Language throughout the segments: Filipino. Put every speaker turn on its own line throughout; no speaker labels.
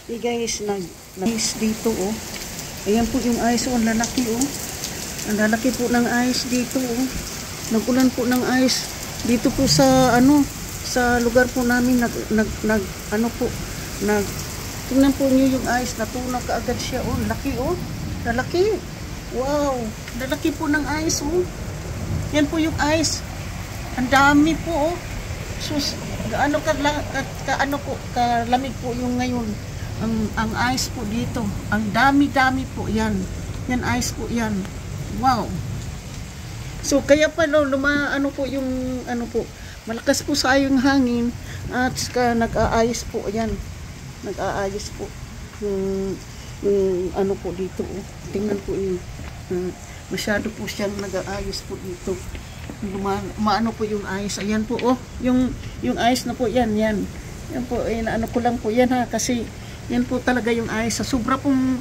Eh guys, ice dito oh. Ayan po yung ice oh, ang lalaki oh. Ang lalaki po ng ice dito oh. Nagulan po ng ice dito po sa sa lugar po namin tingnan po niyo yung ice, natunaw kaagad siya oh. Laki oh. Lalaki. Wow, lalaki po ng ice oh. Yan po yung ice. Ang dami po oh. Sus, kalamig po yung ngayon. Ang ice po dito. Ang dami-dami po yan. Yan ice po yan. Wow. So kaya pa po yung malakas po sa yung hangin at nag-aayos po yan. Nag-aayos po yung po dito oh. Tingnan po yung masyado po siyang nag-aayos po dito. Maano po yung ice. Ayan po oh. Yung ice na po yan. Yan po ko lang po yan ha, kasi yan po talaga yung ice. Sa sobra pong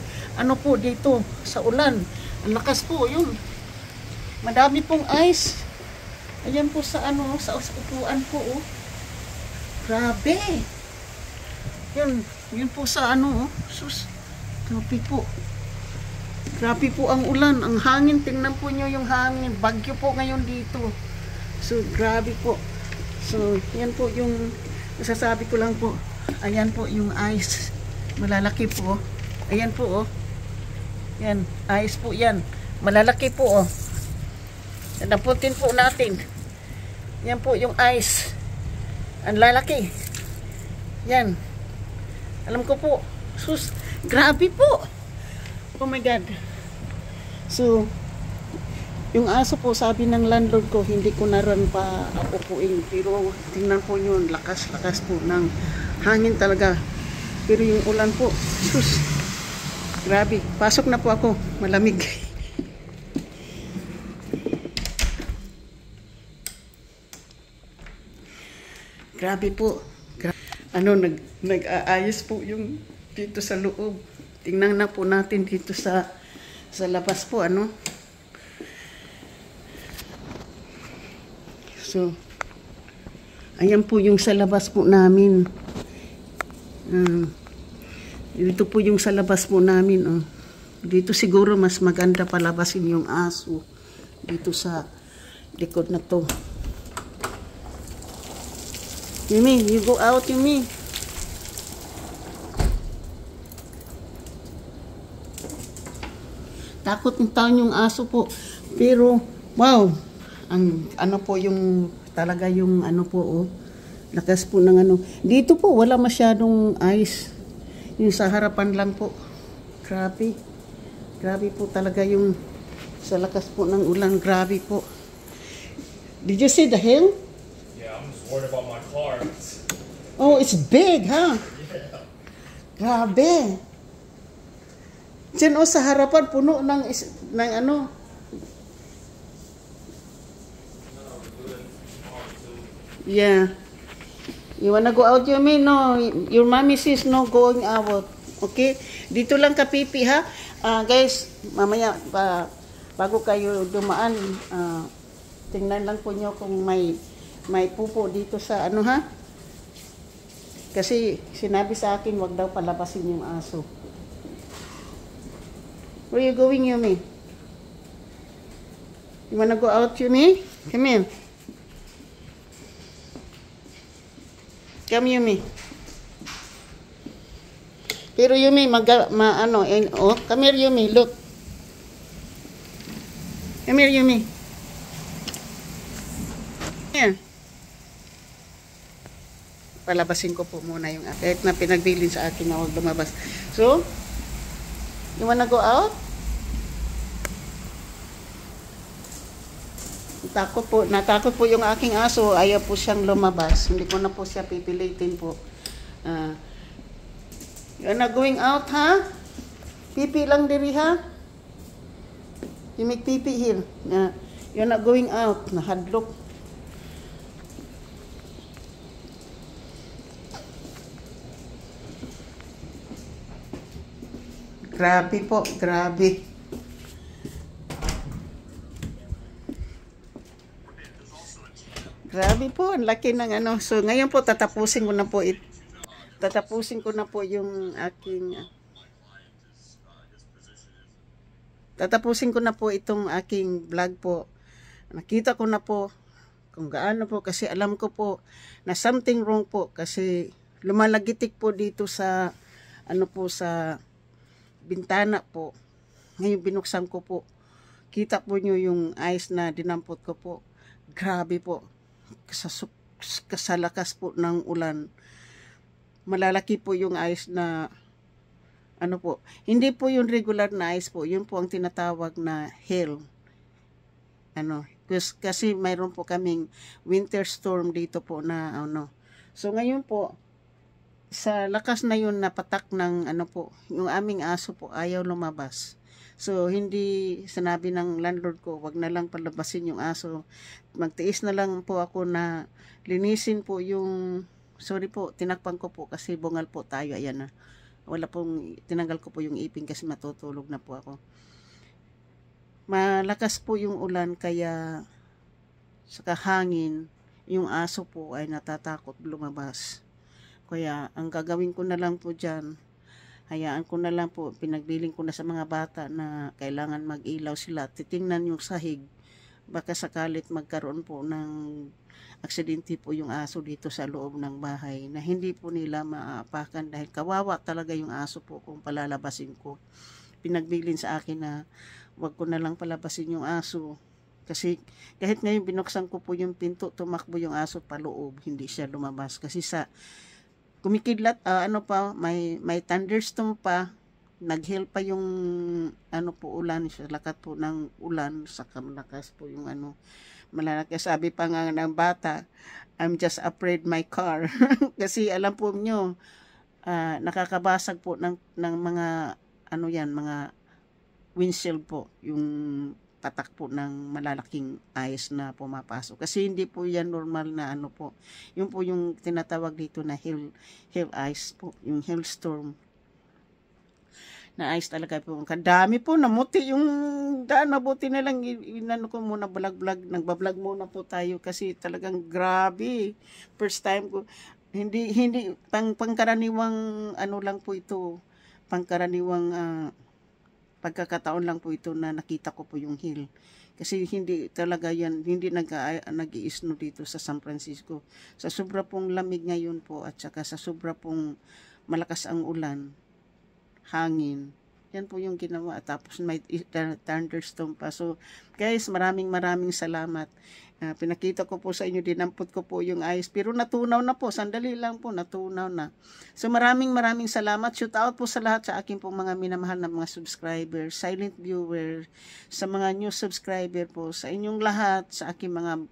po dito sa ulan. Ang lakas po yun. Madami pong ice. Ayan po sa sa upuan po oh. Grabe. Yun po sa oh. Sus. Grabe po. Grabe po ang ulan, ang hangin. Tingnan po nyo yung hangin. Bagyo po ngayon dito. So grabe po. So yan po yung masasabi ko lang po. Ayan po yung ice. Malalaki po. Ayan po oh. Yan, ice po yan. Malalaki po oh. Naputin po natin. Yan po yung ice. Ang lalaki. Yan. Alam ko po. Sus, grabe po. Oh my God. So, yung aso po, sabi ng landlord ko, hindi ko na rin pa apupuin. Pero tingnan po yun, lakas-lakas po ng hangin talaga. Pero yung ulan po, sus, grabe. Pasok na po ako, malamig. Grabe po. Nag-aayos po yung dito sa loob. Tingnan na po natin dito sa labas po So, ayan po yung sa labas po namin. Dito po yung sa labas po namin oh. Dito siguro mas maganda palabasin yung aso. Dito sa likod na to. Yumi, you go out, Yumi. Takot ng taon yung aso po. Pero, wow. Ang po yung, talaga yung po oh. Lakas po ng Dito po, wala masyadong ice. Yung sa harapan lang po. Grabe. Grabe po talaga yung sa lakas po ng ulan. Grabe po. Did you see the hill?
Yeah, I'm just worried about my car.
Oh, it's big, huh?
Yeah.
Grabe. Diyan sa harapan puno ng Yeah. You wanna go out, Yumi? No. Your mommy says no going out. Okay? Dito lang ka pipi ha. Guys, mamaya bago kayo dumaan, tingnan lang po nyo kung may pupo dito sa ha. Kasi sinabi sa akin wag daw palabasin yung aso. Where are you going, Yumi? You wanna go out, Yumi? Come in. Come, Yumi. Pero Yumi, come here, Yumi, look. Come here, Yumi. Here. Palabasin ko po muna yung kahit na pinagbilin sa akin na huwag lumabas. So, you wanna go out? Natakot po yung aking aso. Ayaw po siyang lumabas. Hindi ko na po siya pipilitin po. You're not going out, ha? Pipi lang diri, ha? You make pipi here. You're not going out. Nahadlok. Grabe po, grabe. Grabe po, ang laki ng So ngayon po tatapusin ko na po tatapusin ko na po yung aking tatapusin ko na po itong aking vlog po. Nakita ko na po kung gaano po, kasi alam ko po na something wrong po, kasi lumalagitik po dito sa sa bintana po. Ngayon binuksan ko po, kita po nyo yung ice na dinampot ko po. Grabe po, kasalakas po ng ulan, malalaki po yung ice na po, hindi po yung regular na ice po, yun po ang tinatawag na hail. Kasi mayroon po kaming winter storm dito po na So ngayon po, sa lakas na yun na patak ng po, yung aming aso po ayaw lumabas. So hindi, sinabi ng landlord ko, wag na lang palabasin yung aso. Magtiis na lang po ako na linisin po yung, sorry po, tinakpan ko po kasi bungal po tayo, ayan na. Wala pong, tinanggal ko po yung ipin kasi matutulog na po ako. Malakas po yung ulan, kaya sa kahangin, yung aso po ay natatakot lumabas. Kaya ang gagawin ko na lang po dyan, hayaan ko na lang po, pinagbiling ko na sa mga bata na kailangan mag-ilaw sila, titingnan yung sahig, baka sakalit magkaroon po ng aksidente po yung aso dito sa loob ng bahay, na hindi po nila maaapakan, dahil kawawa talaga yung aso po kung palalabasin ko. Pinagbilin sa akin na wag ko na lang palabasin yung aso, kasi kahit ngayon binuksan ko po yung pinto, tumakbo yung aso paloob, hindi siya lumabas kasi sa kumikidlat, may thunderstorm pa, nag-hail pa yung po ulan, sa lakat po ng ulan, sa malakas po yung malalakas. Sabi pa nga ng bata, I'm just afraid my car. Kasi alam po nyo, nakakabasag po ng mga mga windshield po, yung patak po ng malalaking ice na pumapasok. Kasi hindi po yan normal na po. Yung po yung tinatawag dito na hail ice po, yung hailstorm na ice talaga po. Kadami po, namuti yung daan. Mabuti na lang, ko muna vlog, nagbablog muna po tayo kasi talagang grabe. First time ko, hindi, pangkaraniwang lang po ito, pangkaraniwang pagkakataon lang po ito na nakita ko po yung hail. Kasi hindi talaga yan, hindi nag-i-snow dito sa San Francisco. Sa sobra pong lamig ngayon po, at saka sa sobra pong malakas ang ulan, hangin, yan po yung ginawa. Tapos may thunderstorm pa. So guys, maraming salamat. Pinakita ko po sa inyo, dinampot ko po yung ice, pero natunaw na po, sandali lang po, natunaw na. So maraming salamat. Shout out po sa lahat, sa aking po mga minamahal na mga subscriber, silent viewer, sa mga new subscriber po, sa inyong lahat, sa aking mga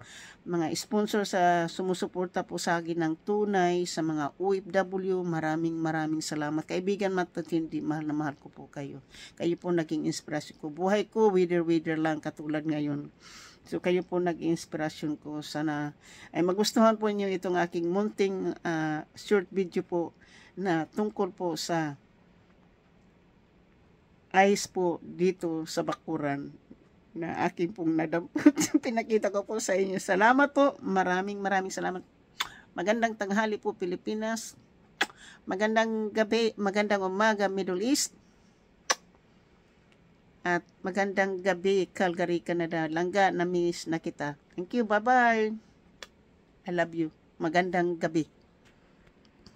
sponsor sa sumusuporta po sa akin ng tunay, sa mga OFW, maraming salamat. Kaibigan matatindi, mahal na mahal ko po kayo. Kayo po naging inspirasyon ko. Buhay ko, wither lang, katulad ngayon. So kayo po nag-inspirasyon ko. Sana ay magustuhan po niyo itong aking munting short video po na tungkol po sa ice po dito sa bakuran na aking pong nadampot. Pinakita ko po sa inyo. Salamat po. Maraming salamat. Magandang tanghali po Pilipinas. Magandang gabi, magandang umaga Middle East. At magandang gabi, Calgary, Canada. Langga, na-miss na kita. Thank you, bye-bye. I love you. Magandang gabi.